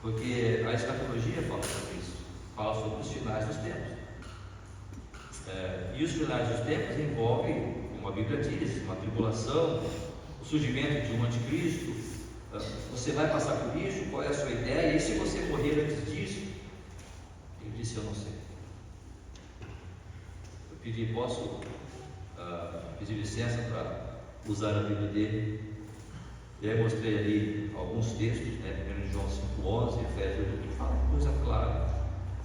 Porque a escatologia fala sobre isso, fala sobre os finais dos tempos. E os finais dos tempos envolvem, como a Bíblia diz, uma tribulação, o surgimento de um anticristo. Você vai passar por isso? Qual é a sua ideia? E se você morrer antes disso? Ele disse: eu não sei. Eu pedi, posso pedir licença para usar a Bíblia dele? E aí mostrei ali alguns textos, né? 1 João 5,11, Efésios 8, que fala coisa clara,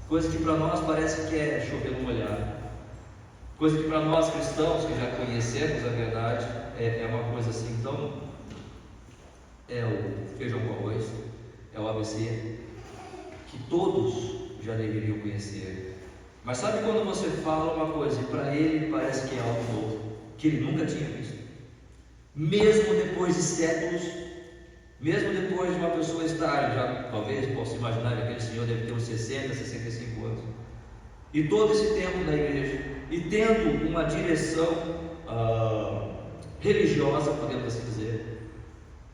coisa que para nós parece que é chover no molhado, coisa que para nós cristãos que já conhecemos a verdade é uma coisa assim. Então é o feijão com arroz, é o ABC que todos já deveriam conhecer. Mas sabe quando você fala uma coisa e para ele parece que é algo novo, que ele nunca tinha visto, mesmo depois de séculos, mesmo depois de uma pessoa estar, já talvez possa imaginar que aquele senhor deve ter uns 60, 65 anos, e todo esse tempo da igreja, e tendo uma direção religiosa, podemos assim dizer.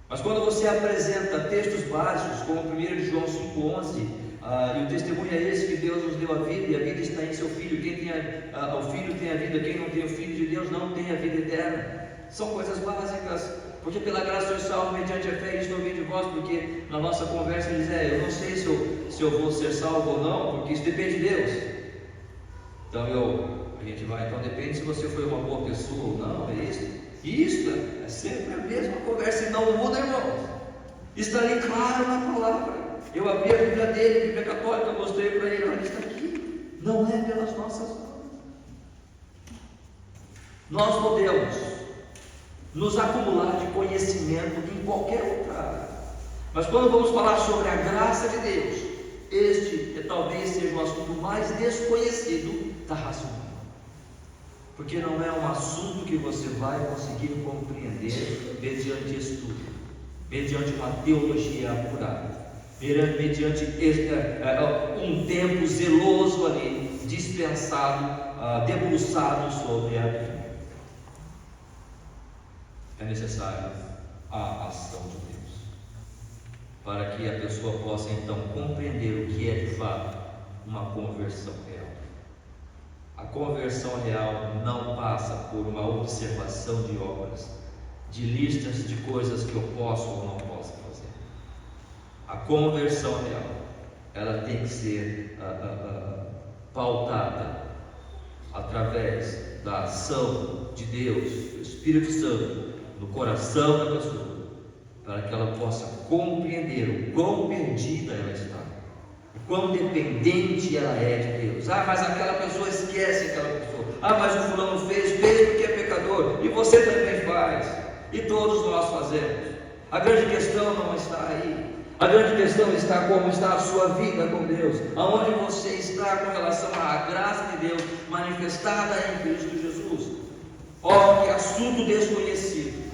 Mas quando você apresenta textos básicos, como 1 João 5,11, e o testemunho é esse, que Deus nos deu a vida, e a vida está em seu Filho. Quem tem o Filho tem a vida, quem não tem o Filho de Deus não tem a vida eterna. São coisas básicas, porque pela graça sois salvos mediante a fé, isto não vem de vós, porque na nossa conversa ele diz: eu não sei se eu vou ser salvo ou não, porque isso depende de Deus. Então a gente vai, então depende se você foi uma boa pessoa ou não, é isso. E isso é sempre a mesma conversa e não muda, irmãos. Está ali claro na palavra. Eu abri a Bíblia dele, a Bíblia católica, eu mostrei para ele: olha, está aqui, não é pelas nossas mãos. Nós podemos nos acumular de conhecimento em qualquer outra área, mas quando vamos falar sobre a graça de Deus, este talvez seja o assunto mais desconhecido da raça humana, porque não é um assunto que você vai conseguir compreender mediante estudo, mediante uma teologia apurada, mediante um tempo zeloso ali, dispensado, debruçado sobre a Bíblia. É necessário a ação de Deus, para que a pessoa possa então compreender o que é de fato uma conversão real. A conversão real não passa por uma observação de obras, de listas de coisas que eu posso ou não posso fazer. A conversão real, ela tem que ser pautada através da ação de Deus, do Espírito Santo, no coração da pessoa, para que ela possa compreender o quão perdida ela está, o quão dependente ela é de Deus. Mas aquela pessoa esquece aquela pessoa. Mas o fulano fez porque é pecador, e você também faz, e todos nós fazemos. A grande questão não está aí. A grande questão está como está a sua vida com Deus, aonde você está com relação à graça de Deus manifestada em Cristo Jesus. Que assunto desconhecido,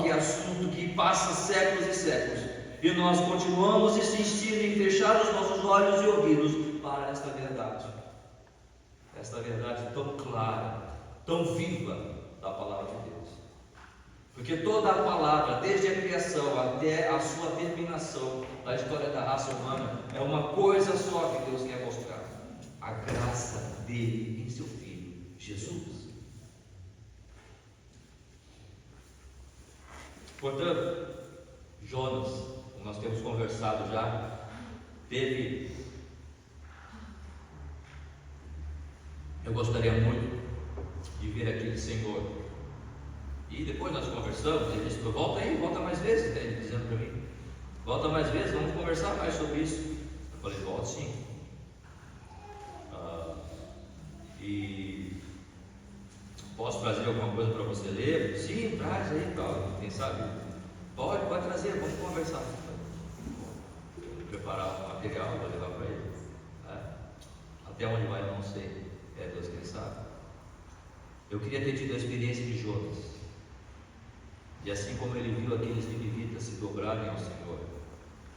que assunto que passa séculos e séculos, e nós continuamos insistindo em fechar os nossos olhos e ouvidos para esta verdade tão clara, tão viva da palavra de Deus. Porque toda a palavra, desde a criação até a sua terminação da história da raça humana, é uma coisa só que Deus quer mostrar: a graça dele em seu Filho Jesus. Portanto, Jonas, como nós temos conversado já, eu gostaria muito de ver aquele Senhor. E depois nós conversamos, ele disse: volta mais vezes, ele dizendo para mim: volta mais vezes, vamos conversar mais sobre isso. Eu falei: volto sim. E posso trazer alguma coisa para você ler? Sim, traz aí, tal. Quem sabe? Pode trazer, vamos conversar. Vou preparar o material para levar para ele. Até onde vai eu não sei, é Deus quem sabe. Eu queria ter tido a experiência de Jonas, e assim como ele viu aqueles ninivitas se dobrarem ao Senhor,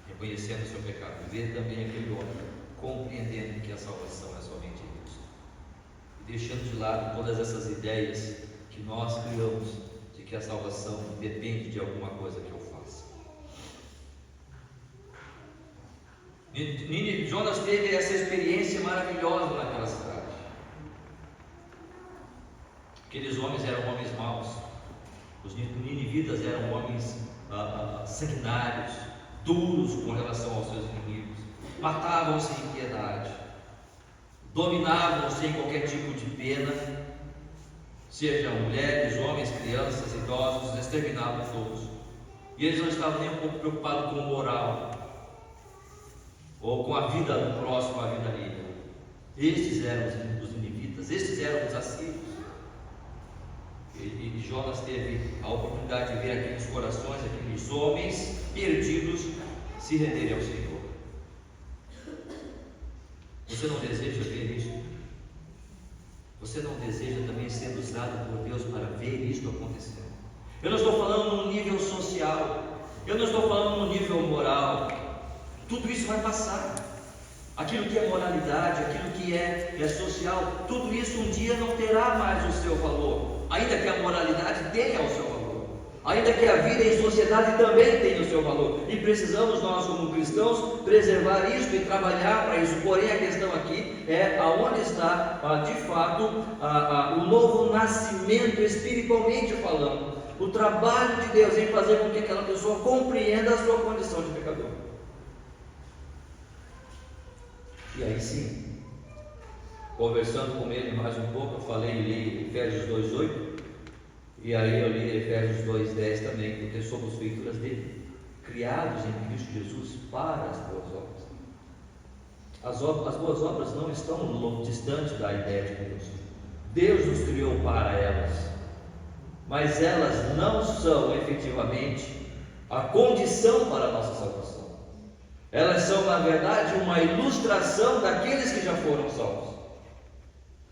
reconhecendo o seu pecado, ver também aquele homem compreendendo que a salvação é somente em Deus, e deixando de lado todas essas ideias que nós criamos de que a salvação depende de alguma coisa que eu faça. Jonas teve essa experiência maravilhosa naquela cidade. Aqueles homens eram homens maus. Os ninivitas eram homens sanguinários, duros com relação aos seus inimigos, matavam sem piedade, dominavam sem qualquer tipo de pena, sejam mulheres, homens, crianças, idosos, exterminavam todos. E eles não estavam nem um pouco preocupados com o moral, ou com a vida do próximo, a vida alheia. Estes eram os ninivitas, estes eram os assírios. E Jonas teve a oportunidade de ver aqueles corações, aqueles homens perdidos se renderem ao Senhor. Você não deseja ver isso? Você não deseja também ser usado por Deus para ver isto acontecendo? Eu não estou falando no nível social, eu não estou falando no nível moral. Tudo isso vai passar. Aquilo que é moralidade, aquilo que é social, tudo isso um dia não terá mais o seu valor. Ainda que a moralidade tenha o seu valor, ainda que a vida em sociedade também tenha o seu valor, e precisamos nós como cristãos preservar isso e trabalhar para isso. Porém a questão aqui é aonde está de fato o novo nascimento espiritualmente falando, o trabalho de Deus em fazer com que aquela pessoa compreenda a sua condição de pecador. E aí sim, conversando com ele mais um pouco, eu falei e li Efésios 2:8, e aí eu li Efésios 2:10 também, porque somos feituras dele, criados em Cristo Jesus para as boas obras. As boas obras não estão distantes da ideia de Deus. Deus nos criou para elas, mas elas não são efetivamente a condição para a nossa salvação. Elas são, na verdade, uma ilustração daqueles que já foram salvos.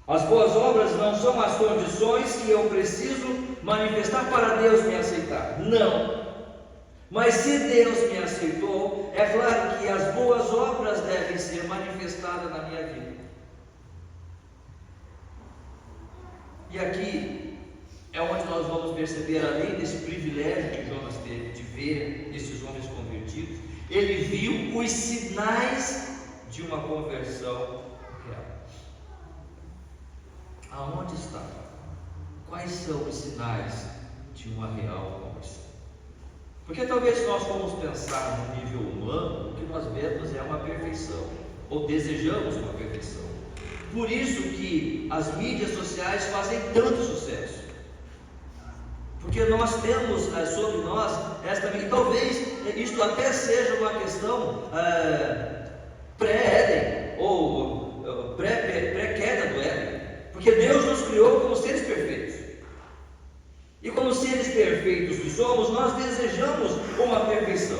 As boas obras não são as condições que eu preciso manifestar para Deus me aceitar. Não. Mas se Deus me aceitou, é claro que as boas obras devem ser manifestadas na minha vida. E aqui é onde nós vamos perceber, além desse privilégio que Jonas teve de ver esses homens convertidos, ele viu os sinais de uma conversão real. Aonde está? Quais são os sinais de uma real conversão? Porque talvez se nós formos pensar no nível humano, o que nós vemos é uma perfeição, ou desejamos uma perfeição. Por isso que as mídias sociais fazem tanto sucesso. Porque nós temos sobre nós esta, e talvez isto até seja uma questão pré-Éden, ou pré-queda do Éden, porque Deus nos criou como seres perfeitos, e como seres perfeitos que somos, nós desejamos uma perfeição.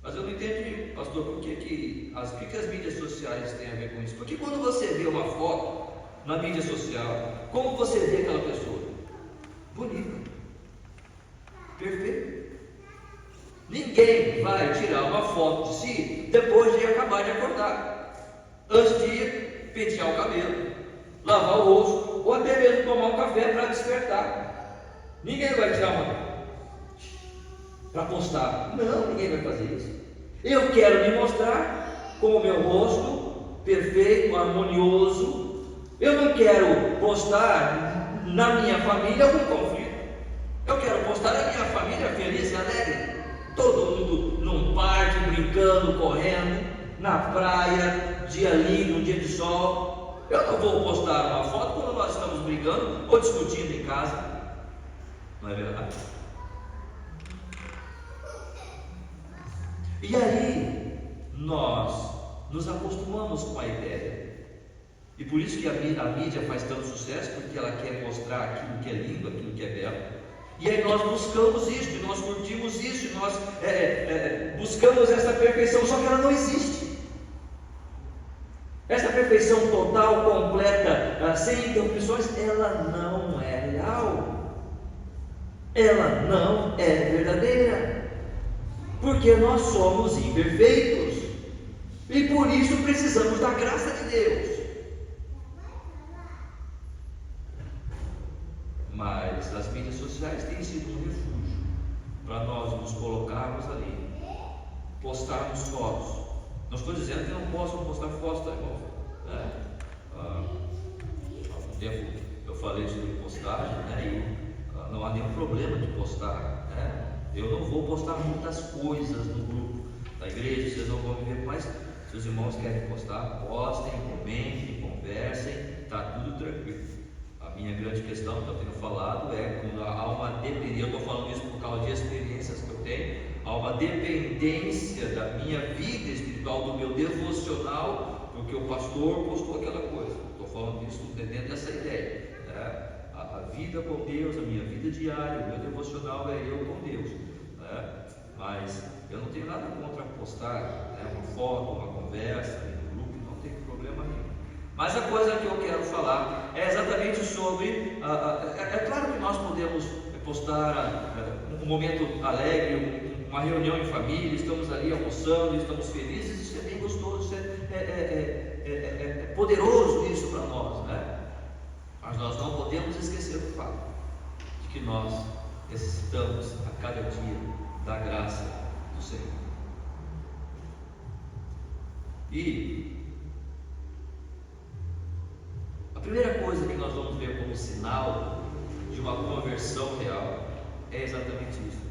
Mas eu não entendi, pastor, por que as mídias sociais têm a ver com isso? Porque quando você vê uma foto na mídia social, como você vê aquela pessoa? Bonita, perfeita. Ninguém vai tirar uma foto de si depois de acabar de acordar, antes de pentear o cabelo, lavar o rosto, ou até mesmo tomar um café para despertar. Ninguém vai tirar uma para postar. Não, ninguém vai fazer isso. Eu quero me mostrar com o meu rosto perfeito, harmonioso. Eu não quero postar na minha família algum conflito. Eu quero postar a minha família feliz e alegre. Todo mundo num parque, brincando, correndo, na praia, dia lindo, um dia de sol. Eu não vou postar uma foto quando nós estamos brigando ou discutindo em casa. Não é verdade? E aí, nós nos acostumamos com a ideia. E por isso que a mídia faz tanto sucesso, porque ela quer mostrar aquilo que é lindo, aquilo que é belo. E aí nós buscamos isso, nós curtimos isso, nós buscamos essa perfeição, só que ela não existe. Essa perfeição total, completa, sem interrupções, ela não é real. Ela não é verdadeira. Porque nós somos imperfeitos. E por isso precisamos da graça de Deus. Mas as mídias sociais têm sido um refúgio para nós nos colocarmos ali, postarmos fotos. Não estou dizendo que não possam postar fotos, tá, irmão? Há um tempo eu falei sobre postagem, né? E não há nenhum problema de postar, né? Eu não vou postar muitas coisas no grupo da igreja, vocês não vão me ver, mas se os irmãos querem postar, postem, comentem, conversem, está tudo tranquilo. A minha grande questão que eu tenho falado é quando há uma dependência, eu estou falando isso por causa de experiências que eu tenho, há uma dependência da minha vida espiritual, do meu devocional, porque o pastor postou aquela coisa. Estou falando isso dentro dessa ideia, né? A vida com Deus, a minha vida diária, o meu devocional é eu com Deus, né? Mas eu não tenho nada contra postar, né, uma foto, uma conversa no grupo, não tem problema nenhum. Mas a coisa que eu quero falar é exatamente sobre, é claro que nós podemos postar um momento alegre, uma reunião em família, estamos ali almoçando, estamos felizes, isso é bem gostoso, é poderoso isso para nós, né? Mas nós não podemos esquecer do fato de que nós necessitamos a cada dia da graça do Senhor. E a primeira coisa que nós vamos ver como sinal de uma conversão real é exatamente isso: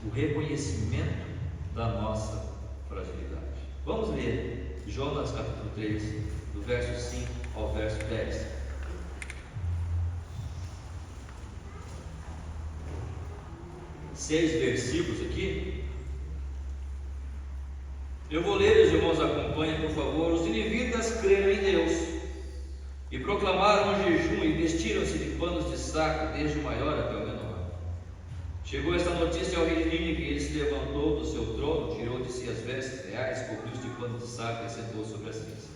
o reconhecimento da nossa fragilidade. Vamos ler Jonas capítulo 3, do verso 5 ao verso 10. 6 versículos aqui. Eu vou ler, os irmãos acompanhem, por favor. Os ninivitas creram em Deus e proclamaram um jejum e vestiram-se de panos de saco, desde o maior até o menor. Chegou esta notícia ao rei de Nínive, e ele se levantou do seu trono, tirou de si as vestes reais, cobriu-se de panos de saco e assentou sobre as cinzas.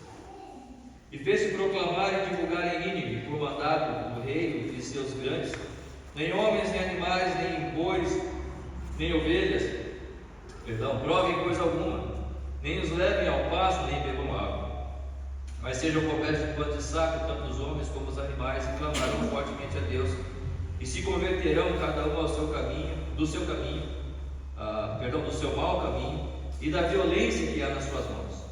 E fez-se proclamar e divulgar em Nínive, por mandado do rei e de seus grandes: nem homens, nem animais, nem bois, nem ovelhas, provem coisa alguma, nem os levem ao pasto, nem bebam água, mas sejam cobertos de pano de saco, tanto os homens como os animais, e clamarão fortemente a Deus, e se converterão cada um ao seu caminho, do seu mau caminho, e da violência que há nas suas mãos.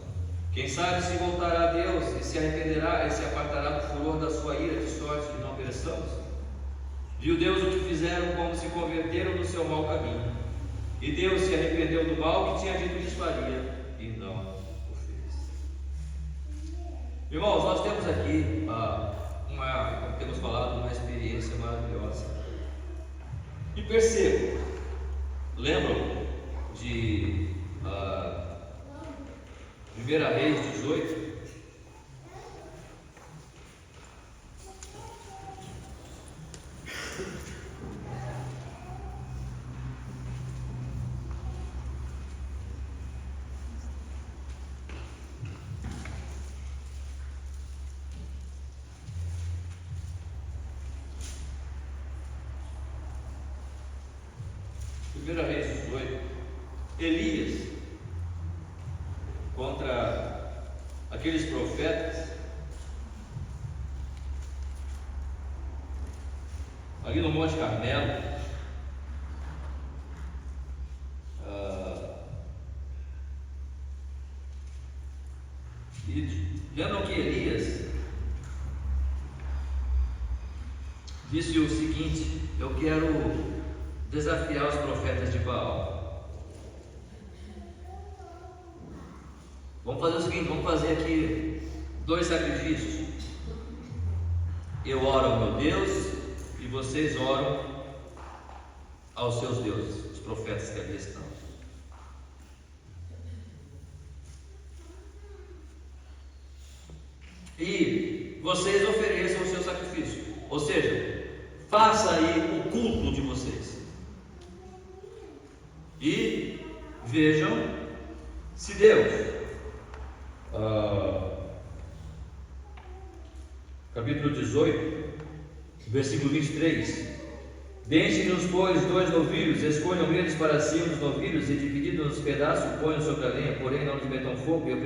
Quem sabe se voltará a Deus, e se arrependerá, e se apartará do furor da sua ira, de sorte que não pereçamos. Viu Deus o que fizeram, como se converteram do seu mau caminho, e Deus se arrependeu do mal que tinha dito que faria, e não o fez. Irmãos, nós temos aqui como temos falado, uma experiência maravilhosa. E percebam, lembram de 1 Reis 18? Reis 18, Elias contra aqueles profetas ali no Monte Carmelo. E lembram que Elias disse o seguinte: eu quero desafiar os profetas de Baal. Vamos fazer o seguinte, vamos fazer aqui 2 sacrifícios. Eu oro ao meu Deus e vocês oram aos seus deuses, os profetas que ali estão. E vocês ofereçam o seu sacrifício, ou seja, faça aí o culto de vocês. E vejam se Deus, capítulo 18, versículo 23: deixem-nos, pois, 2 novilhos, escolham eles para si um dos novilhos, e divididos nos pedaços, ponham sobre a lenha, porém não lhe metam fogo, e eu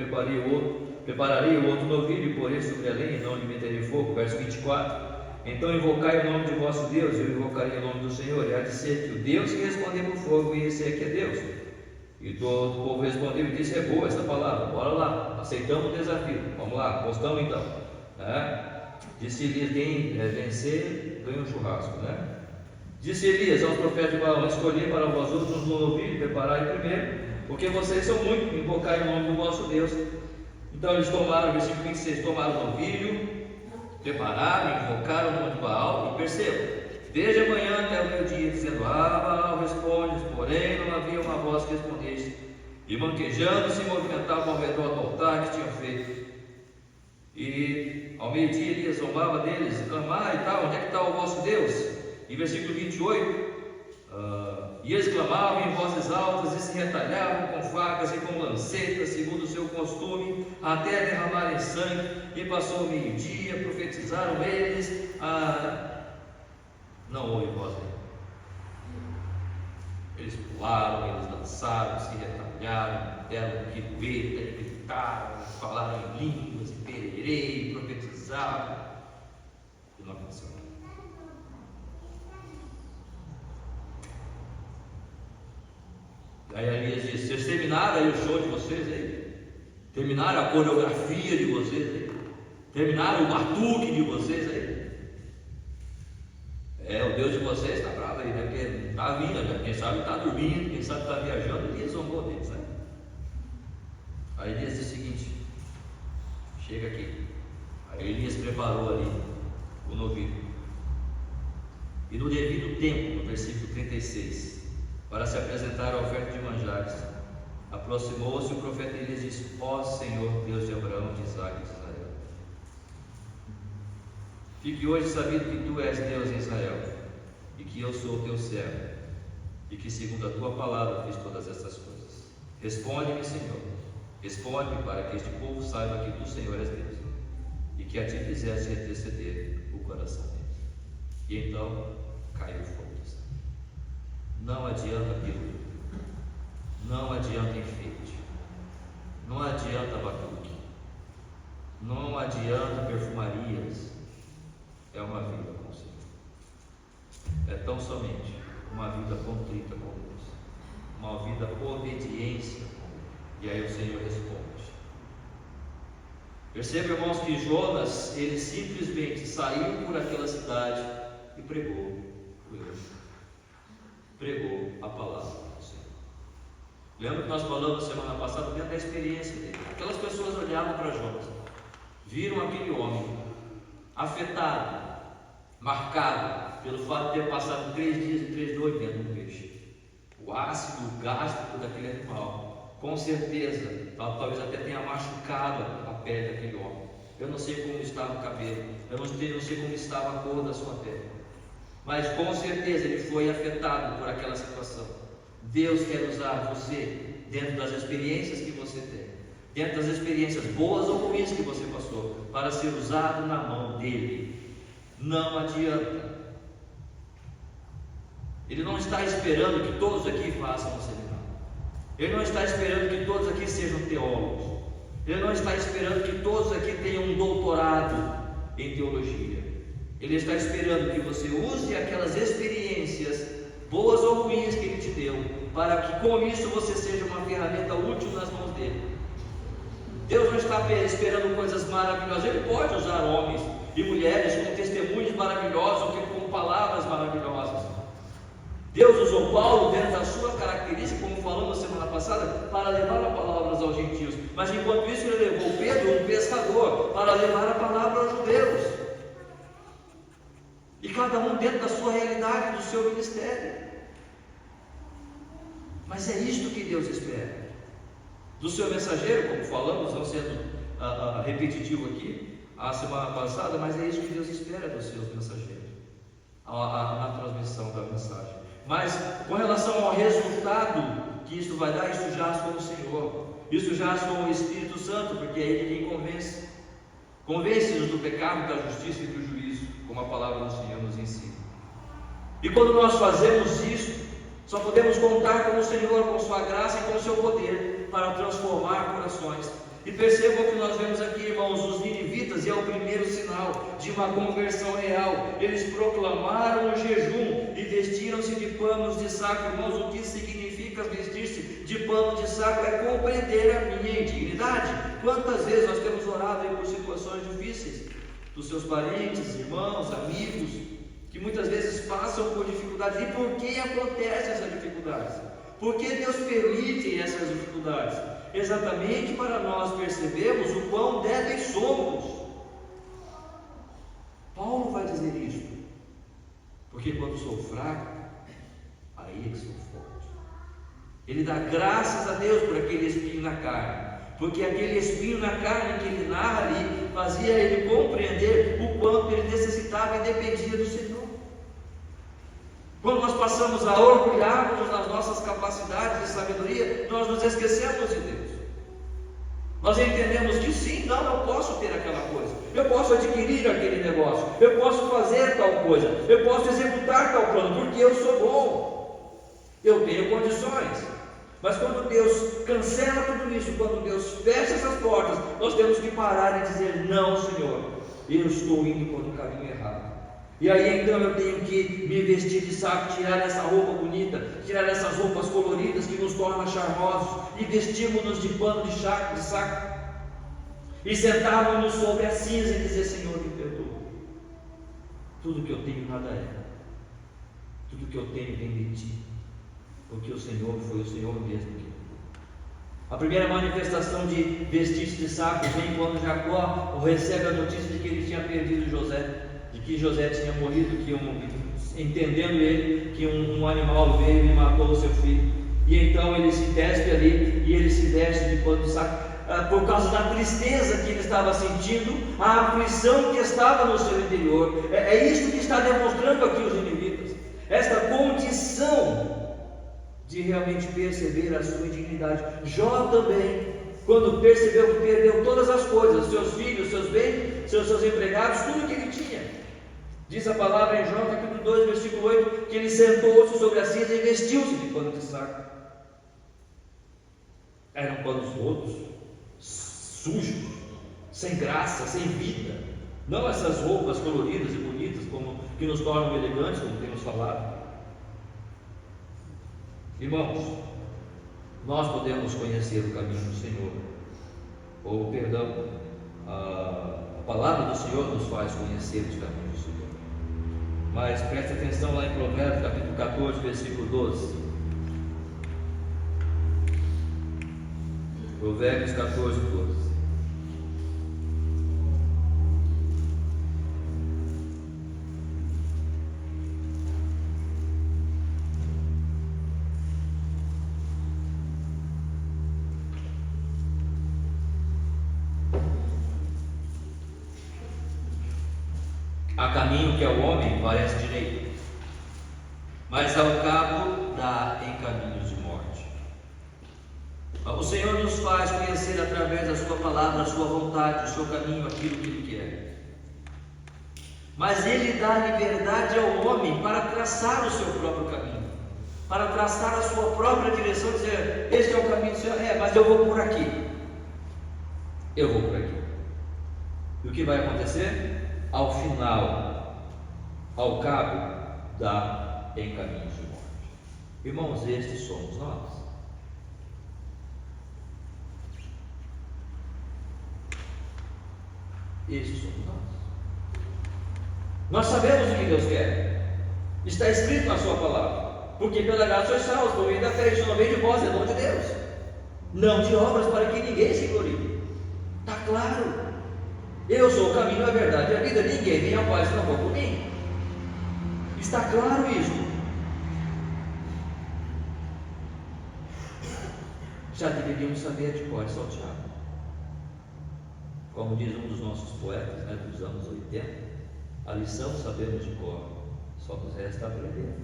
prepararei o outro novilho, e porei sobre a lenha, e não lhe meterei fogo. Verso 24: então invocai o nome de vosso Deus, e eu invocarei o nome do Senhor, e há de ser que o Deus que responder por fogo, e esse é que é Deus. E todo o povo respondeu e disse: é boa essa palavra, bora lá, aceitamos o desafio, vamos lá, postamos então. Disse Elias: quem vencer ganha um churrasco, Disse Elias aos profetas de Baal: escolhi para vós outros um novilho, preparai primeiro, porque vocês são muito, invocai o nome do vosso Deus. Então eles tomaram, versículo 26, tomaram o novilho, prepararam, invocaram o nome de Baal, e percebam, desde a manhã até o meio-dia, dizendo: Baal, respondes, porém não havia uma voz que respondesse, e manquejando se movimentavam ao redor do altar que tinham feito. E ao meio-dia Elias zombava deles, clamar e tal: onde é que está o vosso Deus? E versículo 28, e eles clamavam em vozes altas e se retalhavam com facas e com lancetas, segundo o seu costume, até derramarem sangue. E passou o meio-dia, profetizaram eles, não houve voz nenhuma. Eles pularam, eles dançaram, se retalharam, deram pirueta, gritaram, falaram em línguas, e pererei, profetizaram, e não aconteceu nada. Aí Elias disse: vocês terminaram aí o show de vocês aí? Terminaram a coreografia de vocês aí? Terminaram o batuque de vocês aí? O Deus de vocês está bravo aí, Porque está vindo, Quem sabe está dormindo, quem sabe está viajando. Elias zombou deles, Aí Elias disse o seguinte: chega aqui. Aí Elias preparou ali o novilho, e no devido tempo, no versículo 36, para se apresentar a oferta de manjares, aproximou-se o profeta Elias e disse: ó Senhor, Deus de Abraão, de Isaque e de Israel, fique hoje sabido que tu és Deus em Israel, e que eu sou teu servo, e que segundo a tua palavra fiz todas estas coisas. Responde-me, Senhor, responde-me, para que este povo saiba que tu, Senhor, és Deus, e que a ti fizeste retroceder o coração deles. E então caiu fogo. Não adianta pílula, não adianta enfeite, não adianta batuque, não adianta perfumarias. É uma vida com o Senhor, é tão somente uma vida contrita com Deus, uma vida com obediência. E aí o Senhor responde. Perceba, irmãos, que Jonas, ele simplesmente saiu por aquela cidade e pregou o Evangelho. Pregou a palavra do Senhor. Lembra que nós falamos semana passada dentro da experiência dele? Aquelas pessoas olhavam para Jonas, viram aquele homem afetado, marcado pelo fato de ter passado 3 dias e 3 noites dentro do peixe. O ácido gástrico daquele animal, com certeza, talvez até tenha machucado a pele daquele homem. Eu não sei como estava o cabelo, eu não sei como estava a cor da sua pele, mas com certeza ele foi afetado por aquela situação. Deus quer usar você dentro das experiências que você tem, dentro das experiências boas ou ruins que você passou, para ser usado na mão dele. Não adianta. Ele não está esperando que todos aqui façam o seminário. Ele não está esperando que todos aqui sejam teólogos. Ele não está esperando que todos aqui tenham um doutorado em teologia. Ele está esperando que você use aquelas experiências, boas ou ruins, que Ele te deu, para que com isso você seja uma ferramenta útil nas mãos dele. Deus não está esperando coisas maravilhosas. Ele pode usar homens e mulheres com testemunhos maravilhosos, com palavras maravilhosas. Deus usou Paulo dentro da sua característica, como falamos semana passada, para levar a palavra aos gentios. Mas enquanto isso, Ele levou Pedro, um pescador, para levar a palavra aos judeus. E cada um dentro da sua realidade, do seu ministério. Mas é isto que Deus espera do seu mensageiro, como falamos, não sendo repetitivo aqui a semana passada, mas é isso que Deus espera dos seus mensageiros, na transmissão da mensagem. Mas com relação ao resultado que isto vai dar, isso jaz com o Senhor, isso jaz com o Espírito Santo, porque é Ele quem convence. Convence-nos do pecado, da justiça e do juízo, como a palavra do Senhor nos ensina. E quando nós fazemos isso, só podemos contar com o Senhor, com sua graça e com o seu poder para transformar corações. E percebam que nós vemos aqui, irmãos, os ninivitas, e é o primeiro sinal de uma conversão real. Eles proclamaram o jejum e vestiram-se de panos de saco. Irmãos, o que significa significa vestir-se de pano de saco? É compreender a minha indignidade. Quantas vezes nós temos orado aí por situações difíceis, dos seus parentes, irmãos, amigos, que muitas vezes passam por dificuldades. E por que acontecem essas dificuldades? Por que Deus permite essas dificuldades? Exatamente para nós percebermos o quão débeis somos. Paulo vai dizer isso, porque quando sou fraco, aí é que sou forte. Ele dá graças a Deus por aquele espinho na carne, porque aquele espinho na carne que ele narra ali, fazia ele compreender o quanto ele necessitava e dependia do Senhor. Quando nós passamos a orgulhar-nos nas nossas capacidades de sabedoria, nós nos esquecemos de Deus. Nós entendemos que sim, não, eu posso ter aquela coisa, eu posso adquirir aquele negócio, eu posso fazer tal coisa, eu posso executar tal plano, porque eu sou bom, eu tenho condições. Mas quando Deus cancela tudo isso, quando Deus fecha essas portas, nós temos que parar e dizer: não, Senhor, eu estou indo por um caminho errado. E aí então eu tenho que me vestir de saco, tirar essa roupa bonita, tirar essas roupas coloridas que nos tornam charmosos, e vestirmos-nos de pano de saco, e sentarmos-nos sobre a cinza e dizer: Senhor, me perdoa. Tudo que eu tenho nada é, tudo que eu tenho vem de Ti, porque o Senhor foi o Senhor mesmo que. A primeira manifestação de vestir-se de saco vem quando Jacó recebe a notícia de que ele tinha perdido José, de que José tinha morrido, entendendo ele que um animal veio e matou o seu filho. E então ele se despe ali e ele se veste de pano de saco, por causa da tristeza que ele estava sentindo, a aflição que estava no seu interior. É isso que está demonstrando aqui os ninivitas, esta condição de realmente perceber a sua indignidade. Jó também, quando percebeu que perdeu todas as coisas, seus filhos, seus bens, seus empregados, tudo que ele tinha, diz a palavra em Jó capítulo 2, versículo 8, que ele sentou-se sobre a cinza e vestiu-se de pano de saco. Eram panos rotos, sujos, sem graça, sem vida. Não essas roupas coloridas e bonitas que nos tornam elegantes, como temos falado. Irmãos, nós podemos conhecer o caminho do Senhor, ou perdão, a palavra do Senhor nos faz conhecer os caminhos do Senhor. Mas preste atenção lá em Provérbios capítulo 14, versículo 12. Provérbios 14, 12. Há caminho que ao homem parece direito, mas ao cabo dá em caminhos de morte. O Senhor nos faz conhecer através da sua palavra a sua vontade, o seu caminho, aquilo que Ele quer. Mas Ele dá liberdade ao homem para traçar o seu próprio caminho, para traçar a sua própria direção, dizer: este é o caminho do Senhor, mas eu vou por aqui. Eu vou por aqui. E o que vai acontecer? Ao final, ao cabo, dá em caminhos de morte. Irmãos, estes somos nós. Estes somos nós. Nós sabemos o que Deus quer. Está escrito na sua palavra. Porque pela graça sois salvos, por meio da fé. Isso não vem de vós, é dom de Deus, não de obras, para que ninguém se glorie. Está claro. Eu sou o caminho, a verdade e a vida. Ninguém vem ao Pai se não for por mim. Está claro isso. Já deveríamos saber de cor salteado. Como diz um dos nossos poetas, dos anos 80, a lição sabemos de cor, só nos resta aprender.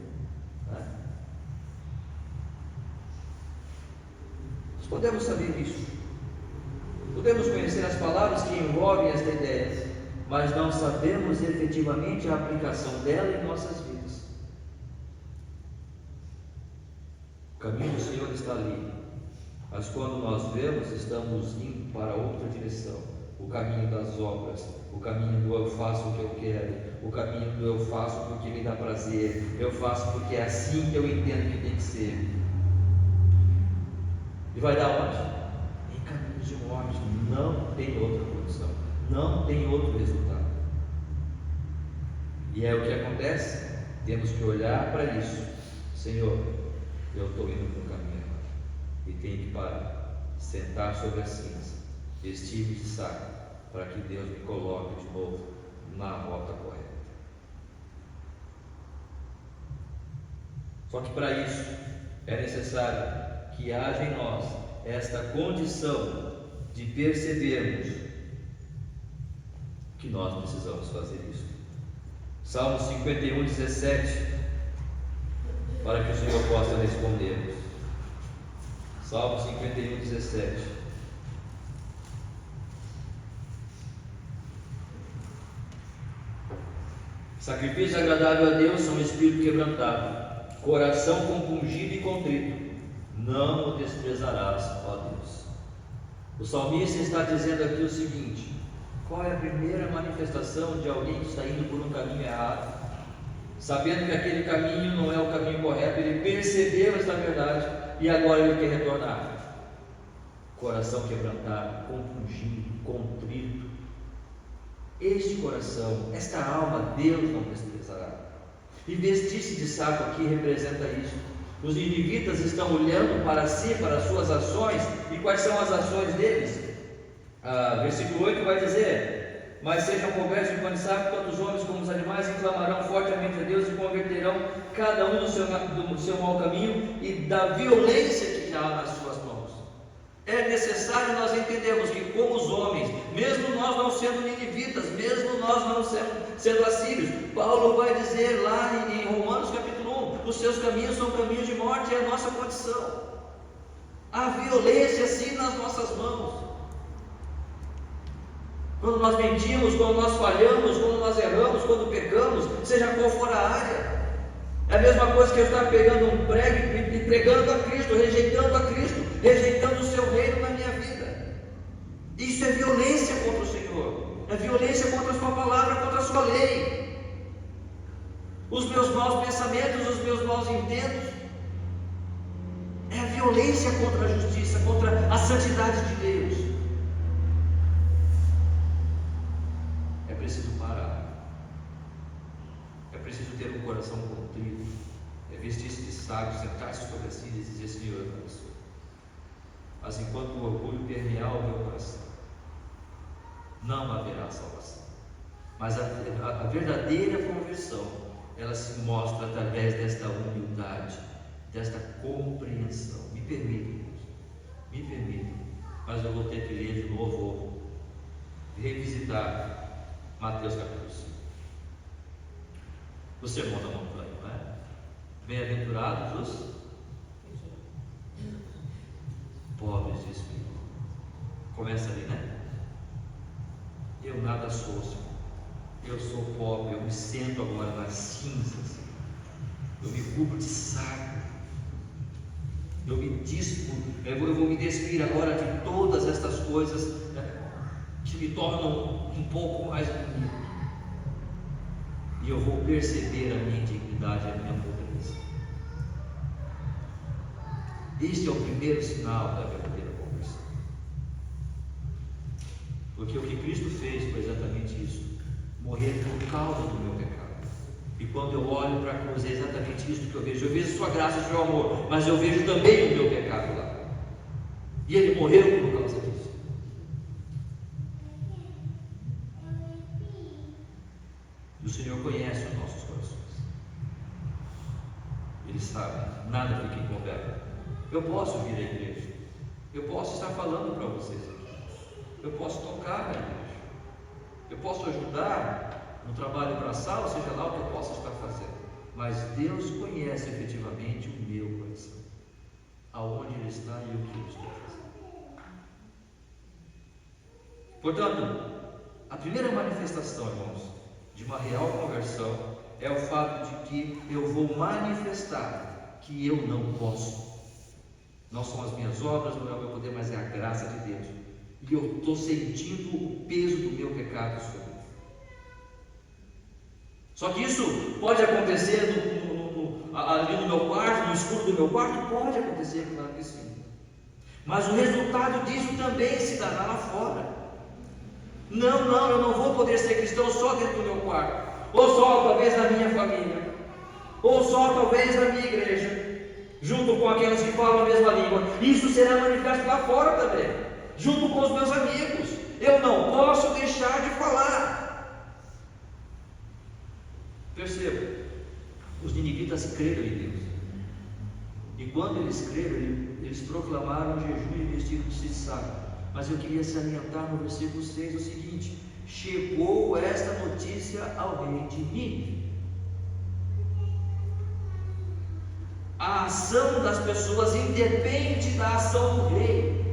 Nós podemos saber isso. Podemos conhecer as palavras que envolvem esta ideia, mas não sabemos efetivamente a aplicação dela em nossas vidas. O caminho do Senhor está ali, mas quando nós vemos, estamos indo para outra direção. O caminho das obras, o caminho do eu faço o que eu quero, o caminho do eu faço porque me dá prazer, eu faço porque é assim que eu entendo que tem que ser. E vai dar onde? Em caminhos de morte. Não tem outra condição, não tem outro resultado. E é o que acontece. Temos que olhar para isso. Senhor, eu estou indo para um caminho errado e tenho que parar, sentar sobre a cinza, vestir-me de saco, para que Deus me coloque de novo na rota correta. Só que para isso é necessário que haja em nós esta condição de percebermos que nós precisamos fazer isso. Salmo 51, 17, para que o Senhor possa responder. Salmo 51, 17. Sacrifício agradável a Deus são espírito quebrantado, coração compungido e contrito, não o desprezarás, ó Deus. O salmista está dizendo aqui o seguinte: qual é a primeira manifestação de alguém que está indo por um caminho errado? Sabendo que aquele caminho não é o caminho correto, ele percebeu esta verdade e agora ele quer retornar. Coração quebrantado, compungido, contrito. Este coração, esta alma, Deus não desprezará. E vestir-se de saco aqui representa isso. Os ninivitas estão olhando para si, para as suas ações. E quais são as ações deles? Versículo 8 vai dizer: mas sejam cobertos de pano de saco tanto os homens como os animais, e clamarão fortemente a Deus, e converterão cada um do seu mau caminho e da violência que há nas suas mãos. É necessário nós entendermos que, como os homens, mesmo nós não sendo ninivitas, mesmo nós não sendo assírios, Paulo vai dizer lá em Romanos capítulo 1: os seus caminhos são caminhos de morte, é a nossa condição. Há violência sim nas nossas mãos. Quando nós mentimos, quando nós falhamos, quando nós erramos, quando pecamos, seja qual for a área. É a mesma coisa que eu estar pegando um prego e pregando a Cristo, rejeitando o seu reino na minha vida. Isso é violência contra o Senhor, é violência contra a sua palavra, contra a sua lei. Os meus maus pensamentos, os meus maus intentos, é a violência contra a justiça, contra a santidade de Deus. É preciso parar. É preciso ter um coração contrito. É vestir-se de saco, sentar-se sobre a cinza e dizer: Senhor, eu não sou. Mas enquanto o orgulho permear o meu coração, não haverá salvação. Mas a verdadeira conversão, ela se mostra através desta humildade, desta compreensão. Me permitem, mas eu vou ter que ler de novo, revisitar Mateus capítulo 5. O sermão da montanha, não é? Bem-aventurados os pobres de espírito. Começa ali, né? Eu nada sou, Senhor. Eu sou pobre, eu me sento agora nas cinzas. Eu me cubro de saco. Eu vou me despir agora de todas estas coisas, né, que me tornam um pouco mais bonito. E eu vou perceber a minha dignidade e a minha pobreza. Este é o primeiro sinal da verdadeira conversão. Porque o que Cristo fez foi exatamente isso: morrer por causa do meu pecado. E quando eu olho para a cruz, é exatamente isso que eu vejo. Eu vejo sua graça e seu amor, mas eu vejo também o meu pecado lá. E Ele morreu por causa disso. E o Senhor conhece os nossos corações. Ele sabe, nada fica encoberto. Eu posso vir à igreja, eu posso estar falando para vocês aqui, eu posso tocar na igreja, eu posso ajudar no trabalho para a sala, seja lá o que eu possa estar fazendo, mas Deus conhece efetivamente o meu coração, aonde Ele está e o que eu estou fazendo. Portanto, a primeira manifestação, irmãos, de uma real conversão é o fato de que eu vou manifestar que eu não posso. Não são as minhas obras, não é o meu poder, mas é a graça de Deus. E eu estou sentindo o peso do meu pecado sobre mim. Só que isso pode acontecer ali no meu quarto, no escuro do meu quarto? Pode acontecer, claro que sim. mas o resultado disso também se dará lá fora. Não, eu não vou poder ser cristão só dentro do meu quarto, ou só talvez na minha família, ou só talvez na minha igreja, junto com aqueles que falam a mesma língua. Isso será manifesto lá fora também, junto com os meus amigos. Eu não posso deixar de falar. Perceba, os ninivitas creram em Deus, e quando eles creram, eles proclamaram jejum e vestido de saco. Mas eu queria salientar no versículo 6 o seguinte: chegou esta notícia ao rei de Nínive. A ação das pessoas independe da ação do rei.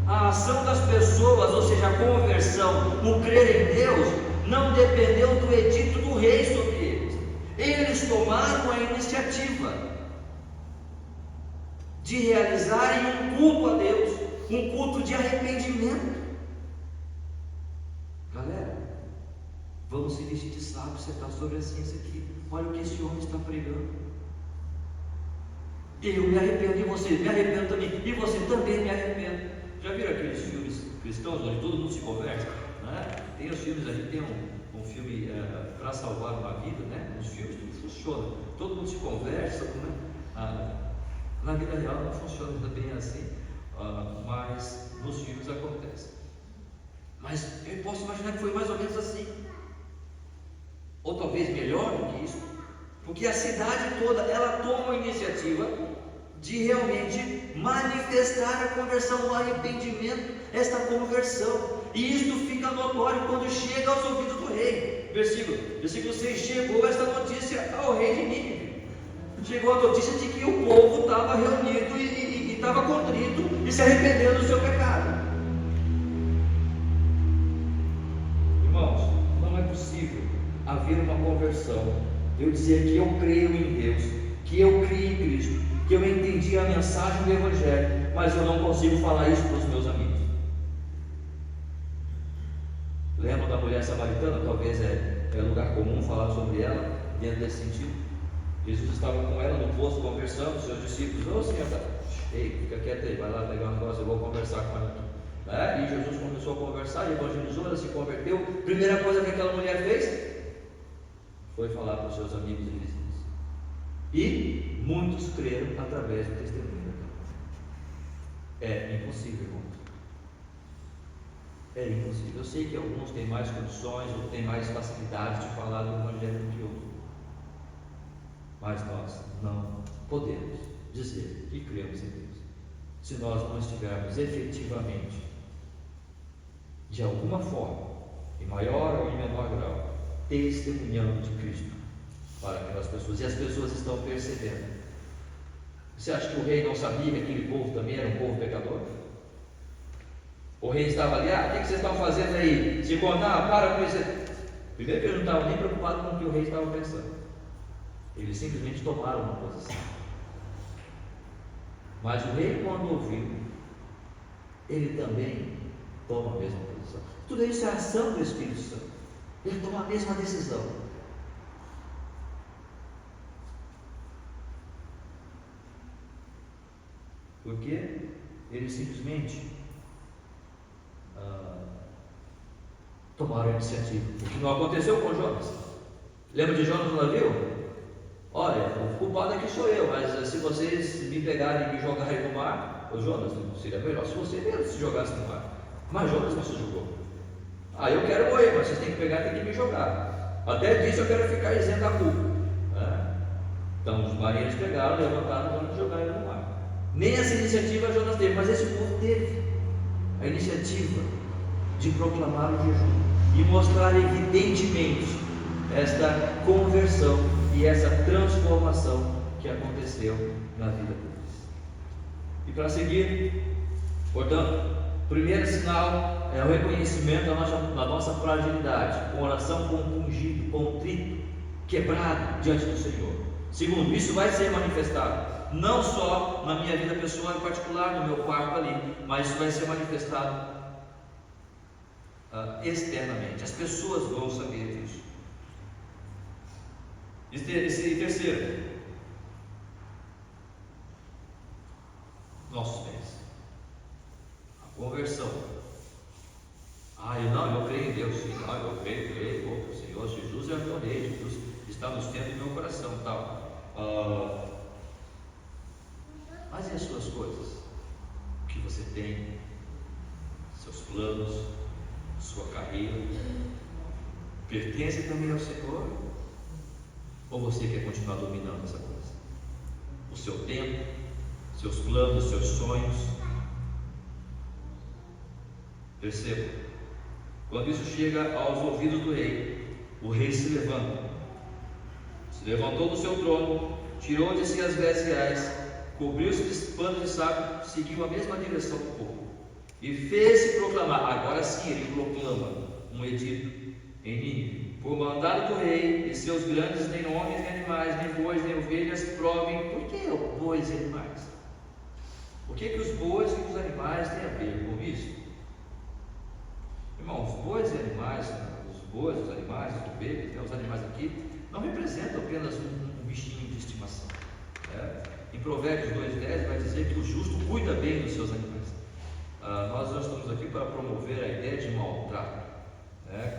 A ação das pessoas, ou seja, a conversão, o crer em Deus, não dependeu do edito do rei sobre eles. Eles tomaram a iniciativa de realizarem um culto a Deus, um culto de arrependimento. Galera, vamos se vestir de sábio, sentar sobre a ciência aqui. Olha o que esse homem está pregando. Eu me arrependo, e você me arrependo também, e você também me arrepende. Já viram aqueles filmes cristãos onde todo mundo se converte? Né? Tem os filmes, a gente tem um filme para salvar uma vida, né? Os filmes tudo funciona, todo mundo se converte, né? Na vida real não funciona bem assim, mas nos filmes acontece. Mas eu posso imaginar que foi mais ou menos assim, ou talvez melhor do que isso, porque a cidade toda ela toma a iniciativa de realmente manifestar a conversão, o arrependimento, esta conversão, e isto fica notório quando chega aos ouvidos do rei. Versículo 6: chegou esta notícia ao rei de Nínive. Chegou a notícia de que o povo estava reunido e estava contrito e se arrependendo do seu pecado. Irmãos, não é possível haver uma conversão, eu dizer que eu creio em Deus, que eu criei em Cristo, que eu entendi a mensagem do Evangelho, mas eu não consigo falar isso para os meus amigos. Lembram da mulher samaritana? Talvez é lugar comum falar sobre ela dentro desse sentido. Jesus estava com ela no poço conversando, os seus discípulos: ô senhora, ei, fica quieta aí, vai lá pegar um negócio, eu vou conversar com ela aqui. E Jesus começou a conversar, evangelizou, ela se converteu. Primeira coisa que aquela mulher fez foi falar para os seus amigos e vizinhos. E muitos creram através do testemunho. É impossível, irmão. É impossível. Eu sei que alguns têm mais condições ou têm mais facilidade de falar do Evangelho do que outros, mas nós não podemos dizer que cremos em Deus se nós não estivermos efetivamente, de alguma forma, em maior ou em menor grau, testemunhando de Cristo para aquelas pessoas, e as pessoas estão percebendo. Você acha que o rei não sabia que aquele povo também era um povo pecador? O rei estava ali: o que vocês estão fazendo aí? Se contar, para com isso. Primeiro que eles não estavam nem preocupados com o que o rei estava pensando, eles simplesmente tomaram uma posição. Mas o rei, quando ouviu, ele também toma a mesma posição. Tudo isso é ação do Espírito Santo. Ele toma a mesma decisão. Porque ele simplesmente tomaram a iniciativa. O que não aconteceu com Jonas. Lembra de Jonas no navio? Olha, o culpado aqui sou eu, mas se vocês me pegarem e me jogarem no mar, ô Jonas, seria melhor se você mesmo se jogasse no mar. Mas Jonas não se jogou. Eu quero morrer, mas vocês têm que pegar e têm que me jogar. Até disso eu quero ficar isento da culpa. Então os marinheiros pegaram, levantaram e jogaram ele no mar. Nem essa iniciativa Jonas teve, mas esse povo teve a iniciativa de proclamar o jejum e mostrar evidentemente esta conversão e essa transformação que aconteceu na vida deles. E para seguir, portanto, o primeiro sinal é o reconhecimento da nossa fragilidade, com oração compungido, contrito, quebrado diante do Senhor. Segundo, isso vai ser manifestado, não só na minha vida pessoal em particular, no meu quarto ali, mas isso vai ser manifestado externamente. As pessoas vão saber disso. E terceiro, nossos bens. Conversão. Eu creio em Deus, sim. Eu creio, o Senhor Jesus é o meu rei, Jesus está no centro do meu coração, tal. Mas e as suas coisas? O que você tem? Seus planos, sua carreira, pertence também ao Senhor? Ou você quer continuar dominando essa coisa? O seu tempo, seus planos, seus sonhos? Perceba, quando isso chega aos ouvidos do rei, o rei se levantou do seu trono, tirou de si as vestes reais, cobriu-se de pano de saco, seguiu a mesma direção do povo e fez-se proclamar. Agora sim ele proclama um edito em Nínive: por mandado do rei, e seus grandes nem homens, nem animais, nem bois, nem ovelhas provem. Por que bois e animais? O que os bois e os animais têm a ver com isso? Irmão, os bois e animais, os bois, os animais, os ovelhas, os animais aqui não representam apenas um bichinho de estimação. Em Provérbios 2,10 vai dizer que o justo cuida bem dos seus animais. Nós não estamos aqui para promover a ideia de maltrato,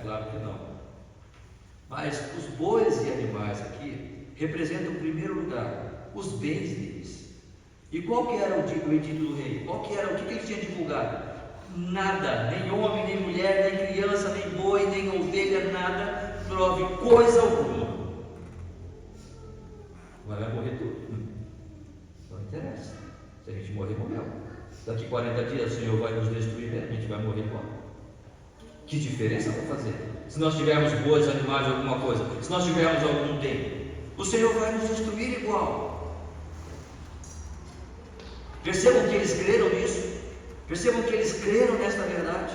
claro que não. Mas os bois e animais aqui representam, em primeiro lugar, os bens deles. E qual que era o edito do rei? O que ele tinha divulgado? Nada, nem homem, nem mulher, nem criança, nem boi, nem ovelha, nada prove coisa alguma. Mas vai morrer tudo. Não interessa. Se a gente morrer, morreu. Daqui 40 dias o Senhor vai nos destruir, a gente vai morrer igual. Que diferença vai fazer? Se nós tivermos bois, animais, alguma coisa, se nós tivermos algum bem, o Senhor vai nos destruir igual. Percebam que eles creram nisso. Percebam que eles creram nesta verdade.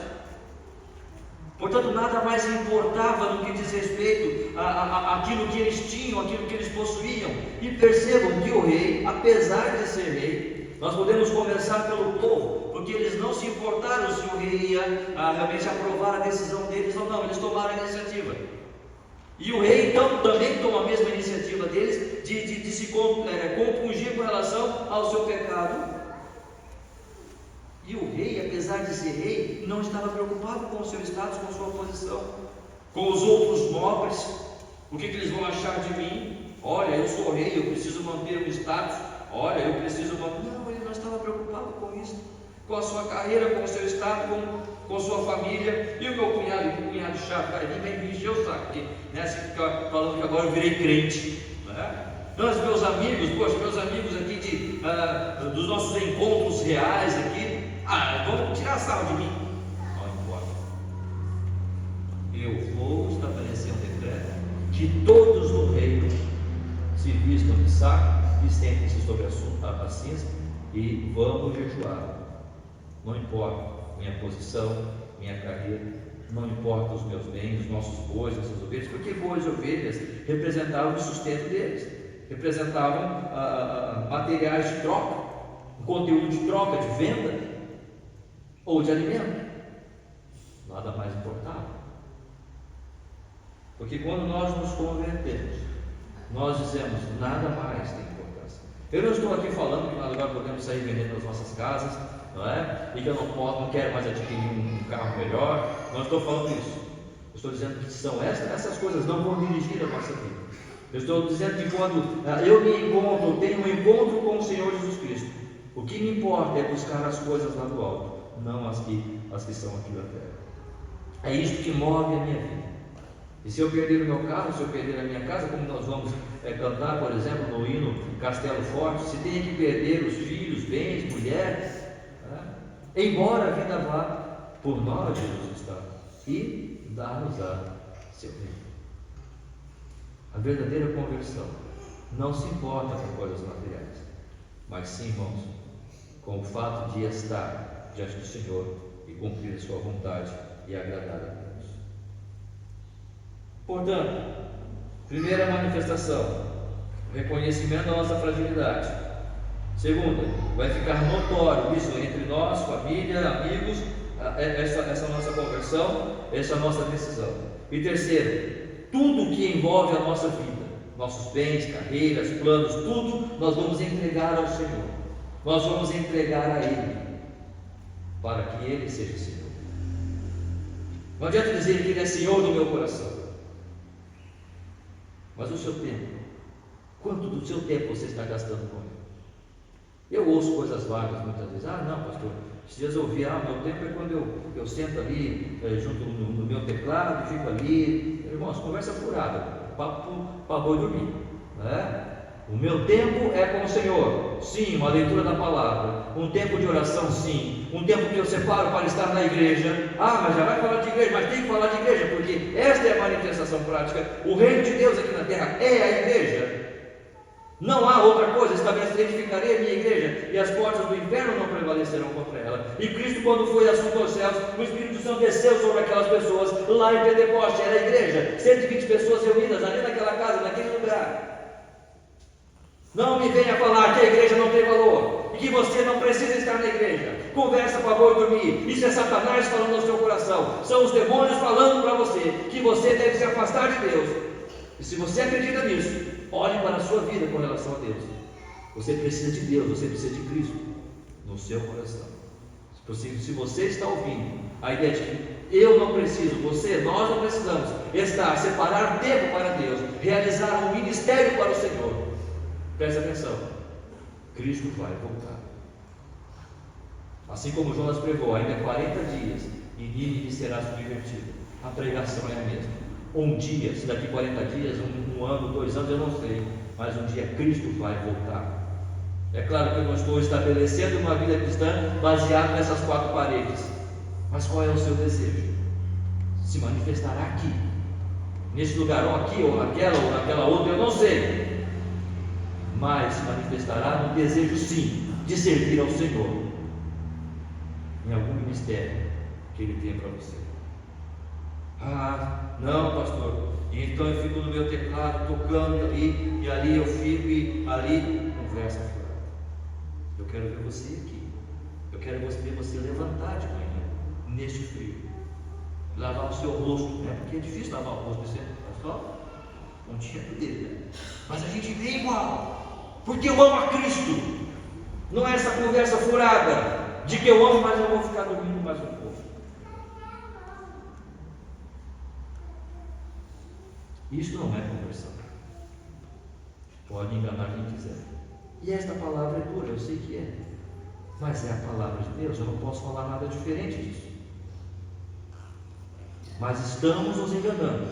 Portanto, nada mais importava no que diz respeito àquilo que eles tinham, aquilo que eles possuíam. E percebam que o rei, apesar de ser rei, nós podemos começar pelo povo, porque eles não se importaram se o rei ia realmente aprovar a decisão deles ou não. Eles tomaram a iniciativa. E o rei então também toma a mesma iniciativa deles de se compungir com relação ao seu pecado. E o rei, apesar de ser rei, não estava preocupado com o seu status, com a sua posição, com os outros nobres. O que eles vão achar de mim? Olha, eu sou rei, eu preciso manter o status. Olha, eu preciso manter... Não, ele não estava preocupado com isso, com a sua carreira, com o seu status, com sua família. E o meu cunhado chato, cara, nem vai me encher o saco, porque você fica falando que agora eu virei crente, Não, os meus amigos, meus amigos aqui dos nossos encontros reais aqui, vão tirar sarro de mim. Não importa. Eu vou estabelecer um decreto que todos no reino se vistam de saco e sentem-se sobre a cinza e vamos jejuar. Não importa minha posição, minha carreira, não importa os meus bens, os nossos bois, nossas ovelhas, porque bois e ovelhas representavam o sustento deles, representavam materiais de troca, um conteúdo de troca, de venda ou de alimento. Nada mais importava. Porque quando nós nos convertemos, nós dizemos, nada mais tem importância. Eu não estou aqui falando que nós agora podemos sair vendendo as nossas casas, e que eu não quero mais adquirir um carro melhor. Não estou falando isso. Eu estou dizendo que são essas coisas não vão dirigir a nossa vida. Eu estou dizendo que quando eu me encontro, tenho um encontro com o Senhor Jesus Cristo, o que me importa é buscar as coisas lá do alto, não as que são aqui da terra. É isso que move a minha vida. E se eu perder o meu carro, se eu perder a minha casa, como nós vamos cantar, por exemplo, no hino Castelo Forte, se tem que perder os filhos, bens, mulheres, embora a vida vá, por nós Jesus está, e dar-nos a seu reino. A verdadeira conversão não se importa com coisas materiais, mas sim, irmãos, com o fato de estar diante do Senhor e cumprir a sua vontade e agradar a Deus. Portanto, primeira manifestação, o reconhecimento da nossa fragilidade. Segunda, vai ficar notório isso entre nós, família, amigos, essa nossa conversão, essa nossa decisão. E terceiro, tudo que envolve a nossa vida, nossos bens, carreiras, planos, tudo nós vamos entregar ao Senhor. Nós vamos entregar a Ele. para que Ele seja Senhor. Não adianta dizer que Ele é Senhor do meu coração, mas o seu tempo, quanto do seu tempo você está gastando com Ele? Eu ouço coisas vagas muitas vezes. Não, pastor, esses dias eu ouvi, meu tempo é quando eu sento ali, junto no meu teclado, fico ali. Irmãos, conversa furada, papo para boi dormir, né? O meu tempo é com o Senhor, sim, uma leitura da palavra, um tempo de oração, sim, um tempo que eu separo para estar na igreja. Mas já vai falar de igreja, mas tem que falar de igreja, porque esta é a manifestação prática. O reino de Deus aqui na terra é a igreja. Não há outra coisa. Edificarei a minha igreja, e as portas do inferno não prevalecerão contra ela. E Cristo, quando foi assunto aos céus, o Espírito Santo desceu sobre aquelas pessoas. Lá em Pentecoste era a igreja, 120 pessoas reunidas ali naquela casa, naquele lugar. Não me venha falar que a igreja não tem valor e que você não precisa estar na igreja. Conversa para boi dormir. Isso é Satanás falando no seu coração. São os demônios falando para você que você deve se afastar de Deus. E se você acredita nisso, olhe para a sua vida com relação a Deus. Você precisa de Deus, você precisa de Cristo no seu coração. Se você está ouvindo a ideia de que eu não preciso, nós não precisamos separar tempo para Deus, realizar um ministério para o Senhor, preste atenção, Cristo vai voltar. Assim como Jonas pregou, ainda 40 dias e Nínive será subvertido. A pregação é a mesma. Um dia, se daqui 40 dias, um ano, 2 anos, eu não sei, mas um dia Cristo vai voltar. É claro que eu não estou estabelecendo uma vida cristã baseada nessas 4 paredes, mas qual é o seu desejo? Se manifestará aqui, nesse lugar, ou aqui, ou naquela outra, eu não sei, mas se manifestará no desejo, sim, de servir ao Senhor em algum ministério que Ele tem para você. Não, pastor, então eu fico no meu teclado tocando ali, e ali eu fico, e ali conversa fora. Eu quero ver você aqui. Eu quero ver você levantar de manhã, neste frio, lavar o seu rosto, né? Porque é difícil lavar o rosto, pastor, um dia dele, né? Mas a gente vê igual, porque eu amo a Cristo. Não é essa conversa furada de que eu amo, mas eu vou ficar dormindo mais um pouco. Isso não é conversão. Pode enganar quem quiser. E esta palavra é dura, eu sei que é, mas é a palavra de Deus, eu não posso falar nada diferente disso. Mas estamos nos enganando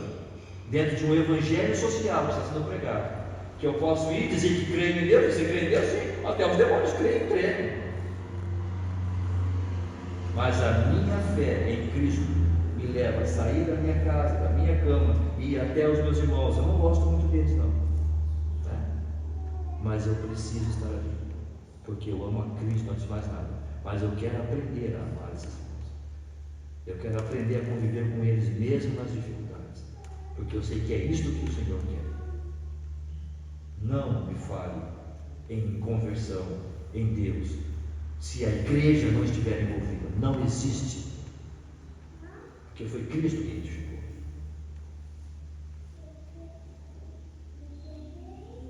dentro de um evangelho social que está sendo pregado, que eu posso ir dizer que creio em Deus. Você crê em Deus? Sim, até os demônios creem. Mas a minha fé em Cristo me leva a sair da minha casa, da minha cama, e ir até os meus irmãos. Eu não gosto muito deles, não, mas eu preciso estar ali, porque eu amo a Cristo antes de mais nada. Mas eu quero aprender a amar esses irmãos. Eu quero aprender a conviver com eles mesmo nas dificuldades, porque eu sei que é isto que o Senhor quer. Não me fale em conversão em Deus se a igreja não estiver envolvida. Não existe, porque foi Cristo que edificou.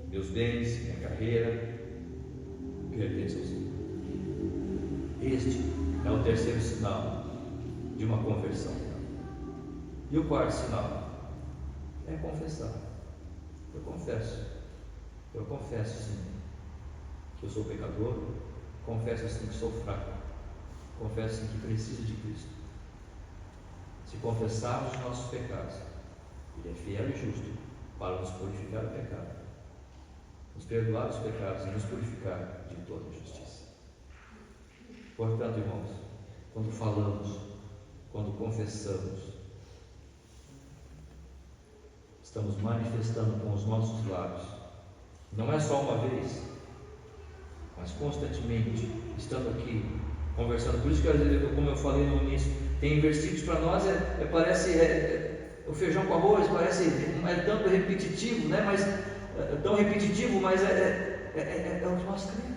Meus bens, minha carreira pertencem ao Senhor. Este é o terceiro sinal de uma conversão. E o quarto sinal é confessar. Eu confesso sim que eu sou pecador, confesso sim que sou fraco, confesso sim que preciso de Cristo. Se confessarmos os nossos pecados, Ele é fiel e justo para nos purificar do pecado, nos perdoar os pecados e nos purificar de toda injustiça. Portanto, irmãos, quando falamos, quando confessamos, estamos manifestando com os nossos lábios, não é só uma vez, mas constantemente, estando aqui, conversando. Por isso que, como eu falei no início, tem versículos para nós, parece o feijão com arroz, parece, não é tanto repetitivo, né? Mas tão repetitivo, mas é o que nós cremos.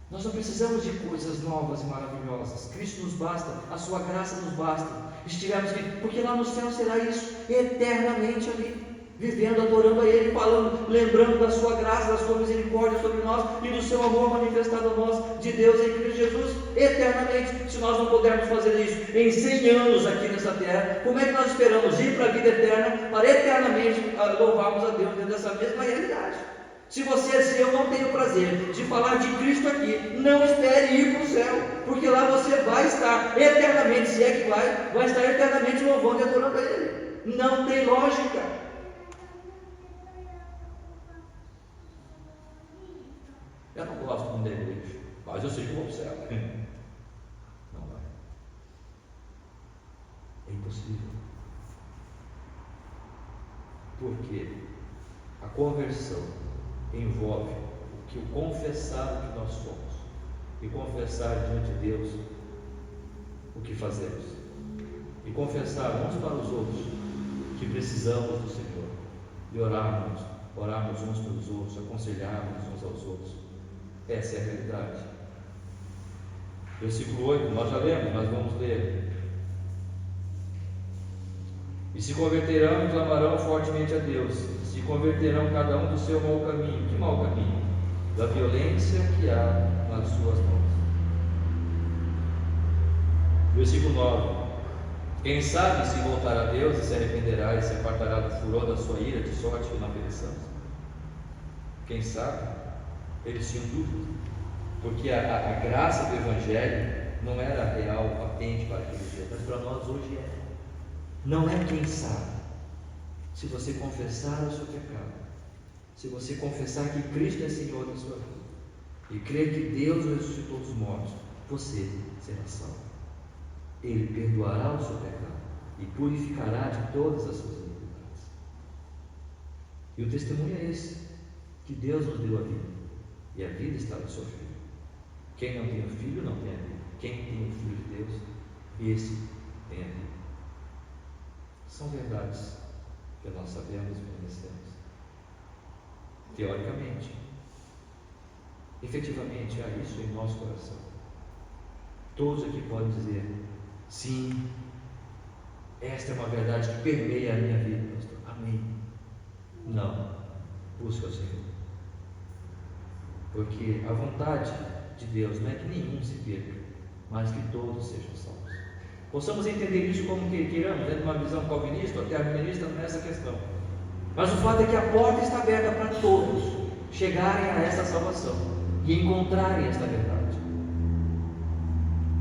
Nós não precisamos de coisas novas e maravilhosas. Cristo nos basta, a sua graça nos basta. Estivermos aqui, porque lá no céu será isso eternamente ali. vivendo, adorando a Ele, falando, lembrando da sua graça, da sua misericórdia sobre nós e do seu amor manifestado a nós, de Deus em Cristo Jesus, eternamente. Se nós não pudermos fazer isso em 100 anos aqui nessa terra, como é que nós esperamos ir para a vida eterna, para eternamente louvarmos a Deus dentro dessa mesma realidade? Se você, se eu não tenho prazer de falar de Cristo aqui, não espere ir para o céu, porque lá você vai estar eternamente, se é que vai estar eternamente louvando e adorando a Ele. Não tem lógica. Eu não gosto muito da igreja, mas eu sei que vou para o céu. Não vai. É impossível. Porque a conversão envolve o que o confessar o que nós somos e confessar diante de Deus o que fazemos e confessar uns para os outros que precisamos do Senhor e orarmos uns pelos outros, aconselharmos uns aos outros. Essa é a realidade. Versículo 8, nós já lemos, mas vamos ler. E se converterão e clamarão fortemente a Deus, se converterão cada um do seu mau caminho. Que mau caminho? Da violência que há nas suas mãos. Versículo 9. Quem sabe se voltará a Deus e se arrependerá e se apartará do furor da sua ira, de sorte que não pereçamos. Quem sabe? Eles tinham dúvida, porque a graça do Evangelho não era real, patente para aqueles dias, mas para nós hoje é. Não é quem sabe. Se você confessar o seu pecado, se você confessar que Cristo é Senhor da sua vida e crer que Deus o ressuscitou dos mortos, você será salvo. Ele perdoará o seu pecado e purificará de todas as suas iniquidades. E o testemunho é esse, que Deus nos deu a vida, e a vida está no seu Filho. Quem não tem o Filho não tem a vida. Quem tem o Filho de Deus, esse tem a vida. São verdades que nós sabemos e conhecemos. Teoricamente, efetivamente há isso em nosso coração. Todos aqui podem dizer: sim, esta é uma verdade que permeia a minha vida, pastor. Amém. Não, busca o Senhor. Porque a vontade de Deus não é que nenhum se perca, mas que todos sejam salvos. Possamos entender isso como queiramos, dentro de uma visão calvinista ou até arminianista, não é essa questão. Mas o fato é que a porta está aberta para todos chegarem a esta salvação e encontrarem esta verdade.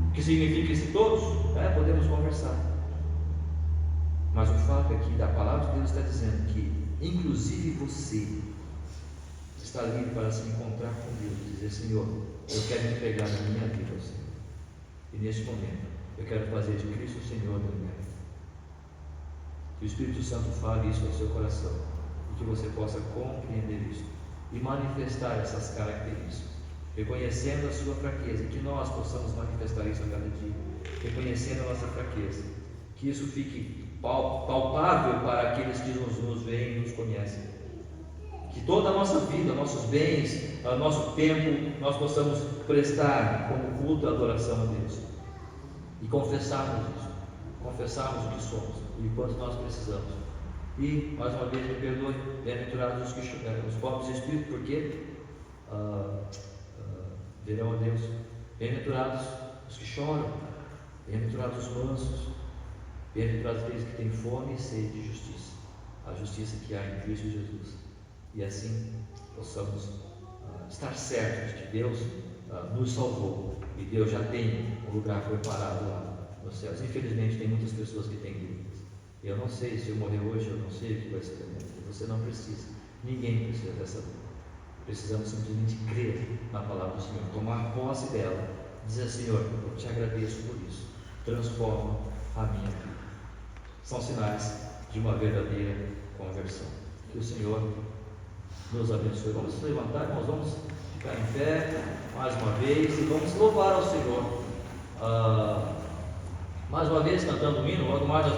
O que significa isso? Todos? Podemos conversar. Mas o fato é que a palavra de Deus está dizendo que, inclusive você, está livre para se encontrar com Deus e dizer: Senhor, eu quero entregar a minha vida ao Senhor. E neste momento, eu quero fazer de Cristo o Senhor da minha vida. Que o Espírito Santo fale isso ao seu coração e que você possa compreender isso e manifestar essas características, reconhecendo a sua fraqueza, e que nós possamos manifestar isso a cada dia, reconhecendo a nossa fraqueza, que isso fique palpável para aqueles que nos veem e nos conhecem. Que toda a nossa vida, nossos bens, nosso tempo, nós possamos prestar como culto e adoração a Deus e confessarmos isso, confessarmos o que somos e quanto nós precisamos. E mais uma vez, me perdoe, bem-aventurados os pobres de espírito, porque verão a Deus. Bem-aventurados os que choram, bem-aventurados os mansos, bem-aventurados aqueles que têm fome e sede de justiça, a justiça que há em Cristo Jesus. E assim possamos estar certos de que Deus nos salvou e Deus já tem um lugar preparado lá nos céus. Infelizmente, tem muitas pessoas que têm dúvidas. Eu não sei se eu morrer hoje, eu não sei o que vai ser da minha vida. Você não precisa, ninguém precisa dessa dúvida. Precisamos simplesmente crer na palavra do Senhor, tomar posse dela, dizer: Senhor, eu te agradeço por isso, transforma a minha vida. São sinais de uma verdadeira conversão. Que o Senhor nos abençoe. Vamos nos levantar, irmãos, vamos ficar em pé mais uma vez e vamos louvar ao Senhor. Mais uma vez cantando o hino, logo mais nós